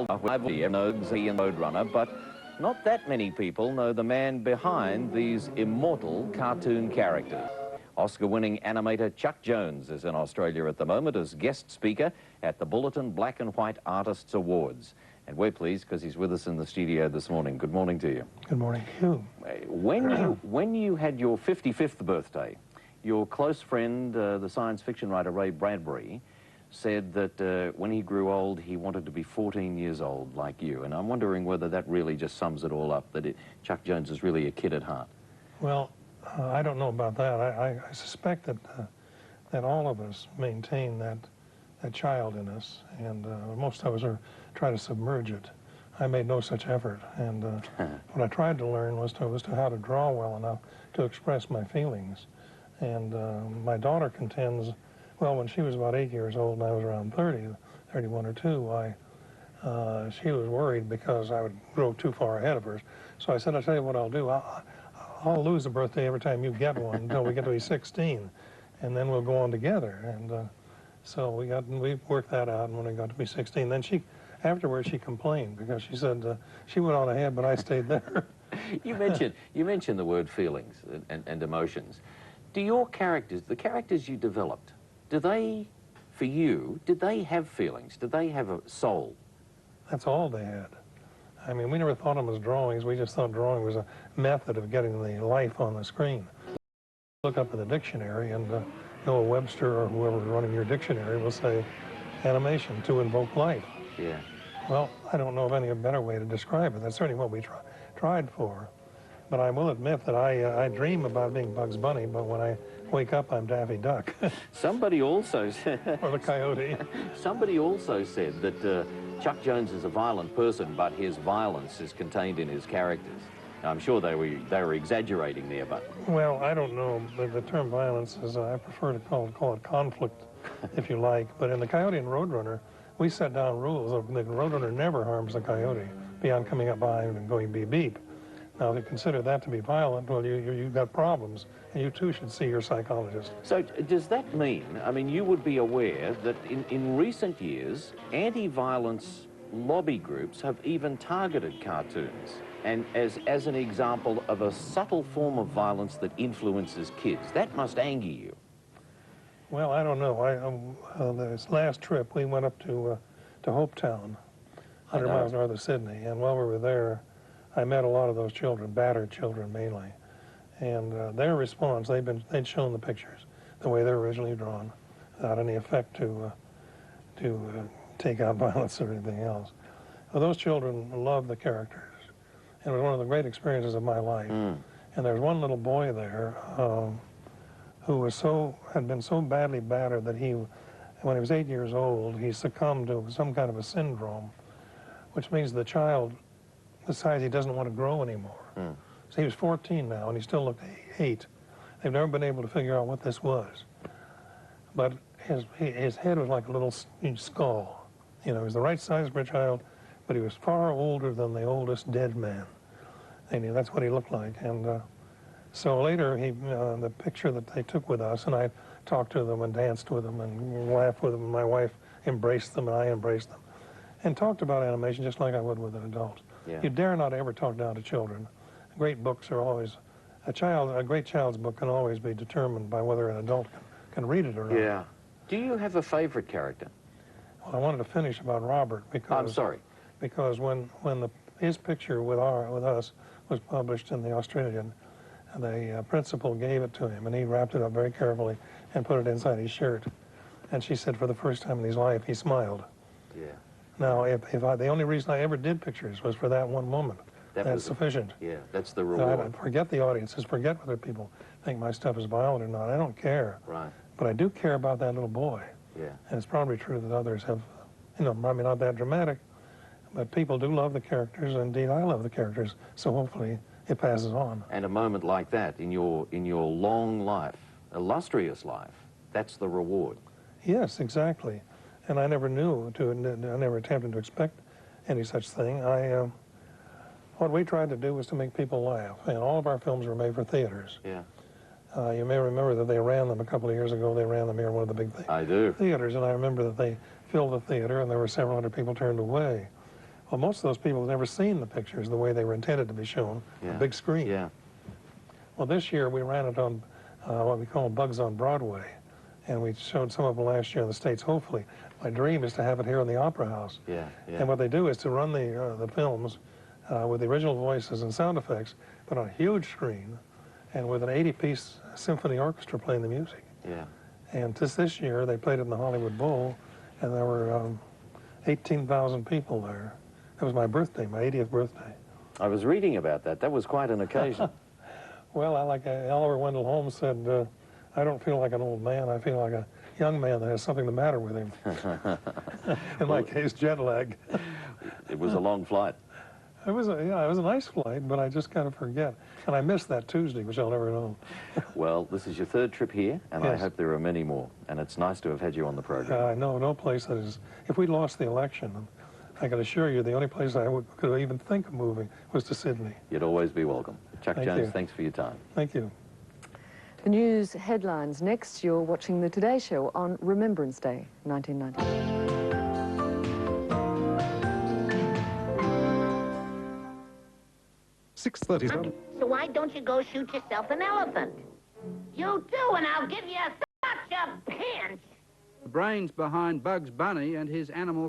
knows the Roadrunner, but not that many people know the man behind these immortal cartoon characters. Oscar-winning animator Chuck Jones is in Australia at the moment as guest speaker at the Bulletin Black and White Artists Awards. And we're pleased because he's with us in the studio this morning. Good morning to you. Good morning to you. When you had your 55th birthday, your close friend, the science fiction writer Ray Bradbury, said that when he grew old, he wanted to be 14 years old like you. And I'm wondering whether that really just sums it all up, that Chuck Jones is really a kid at heart. Well, I don't know about that. I suspect that that all of us maintain that child in us, and most of us try to submerge it. I made no such effort, and what I tried to learn was how to draw well enough to express my feelings. And my daughter contends, well, when she was about 8 years old and I was around 31 or 2, she was worried because I would grow too far ahead of her. So I said, I'll tell you what I'll do. I'll lose a birthday every time you get one until we get to be 16, and then we'll go on together. And so we worked that out, and when we got to be 16, then afterwards she complained because she said she went on ahead, but I stayed there. You mentioned the word feelings and emotions. Do your characters, the characters you developed, did they have feelings? Did they have a soul? That's all they had. I mean, we never thought of them as drawings. We just thought drawing was a method of getting the life on the screen. Look up in the dictionary, and Noah Webster or whoever's running your dictionary will say animation, to invoke life. Yeah. Well, I don't know of any better way to describe it. That's certainly what we tried for. But I will admit that I dream about being Bugs Bunny, but when I wake up, I'm Daffy Duck. Somebody also said... Or the Coyote. Somebody also said that Chuck Jones is a violent person, but his violence is contained in his characters. Now, I'm sure they were exaggerating there, but... Well, I don't know. The term violence is, I prefer to call it conflict, if you like. But in the Coyote and Roadrunner, we set down rules. The Roadrunner never harms the Coyote beyond coming up behind him and going beep beep. Now, if you consider that to be violent, well, you've got problems, and you too should see your psychologist. So does that mean, I mean, you would be aware that in recent years, anti-violence lobby groups have even targeted cartoons, and as an example of a subtle form of violence that influences kids. That must anger you. Well, I don't know. This last trip, we went up to Hopetown, 100 miles north of Sydney, and while we were there, I met a lot of those children, battered children mainly, and their response, they'd shown the pictures the way they're originally drawn, without any effect to take out violence or anything else. Well, those children loved the characters, and it was one of the great experiences of my life. And there's one little boy there who had been so badly battered that when he was 8 years old, he succumbed to some kind of a syndrome, which means the child decides he doesn't want to grow anymore. So he was 14 now, and he still looked 8. They've never been able to figure out what this was. But his head was like a little skull. You know, he was the right size for a child, but he was far older than the oldest dead man. And that's what he looked like. And so later, the picture that they took with us, and I talked to them and danced with them and laughed with them, and my wife embraced them, and I embraced them, and talked about animation just like I would with an adult. Yeah. You dare not ever talk down to children. Great books are always, a great child's book can always be determined by whether an adult can read it or not. Yeah. Do you have a favorite character? Well, I wanted to finish about Robert because... I'm sorry. Because when his picture with us was published in the Australian, the principal gave it to him, and he wrapped it up very carefully and put it inside his shirt. And she said for the first time in his life, he smiled. Yeah. Now, the only reason I ever did pictures was for that one moment. That's sufficient. Yeah, that's the reward. I forget the audiences, forget whether people think my stuff is violent or not. I don't care. Right. But I do care about that little boy. Yeah. And it's probably true that others have, maybe not that dramatic, but people do love the characters. Indeed, I love the characters. So hopefully it passes on. And a moment like that in your long life, illustrious life, that's the reward. Yes, exactly. And I never I never attempted to expect any such thing. What we tried to do was to make people laugh, and all of our films were made for theaters. Yeah. You may remember that they ran them a couple of years ago. They ran them here in one of the big I do. theaters, and I remember that they filled the theater, and there were several hundred people turned away. Well, most of those people have never seen the pictures the way they were intended to be shown, Yeah. a big screen. Yeah. Well, this year we ran it on what we call Bugs on Broadway, and we showed some of them last year in the States, hopefully. My dream is to have it here in the Opera House. Yeah. Yeah. And what they do is to run the films with the original voices and sound effects, but on a huge screen, and with an 80-piece symphony orchestra playing the music. Yeah. And this year they played it in the Hollywood Bowl, and there were 18,000 people there. That was my birthday, my 80th birthday. I was reading about that. That was quite an occasion. Well, like Oliver Wendell Holmes said, I don't feel like an old man. I feel like a young man that has something the matter with him. In my case, jet lag. It was a long flight. It was a nice flight, but I just kind of forget. And I missed that Tuesday, which I'll never know. Well, this is your third trip here, and Yes. I hope there are many more. And it's nice to have had you on the program. No place that is. If we lost the election, I can assure you the only place I could even think of moving was to Sydney. You'd always be welcome. Chuck Thank Jones, you. thanks for your time. Thank you. The news headlines next. You're watching The Today Show on Remembrance Day, 1990. 6:30. So why don't you go shoot yourself an elephant? You do, and I'll give you such a pinch. The brains behind Bugs Bunny and his animal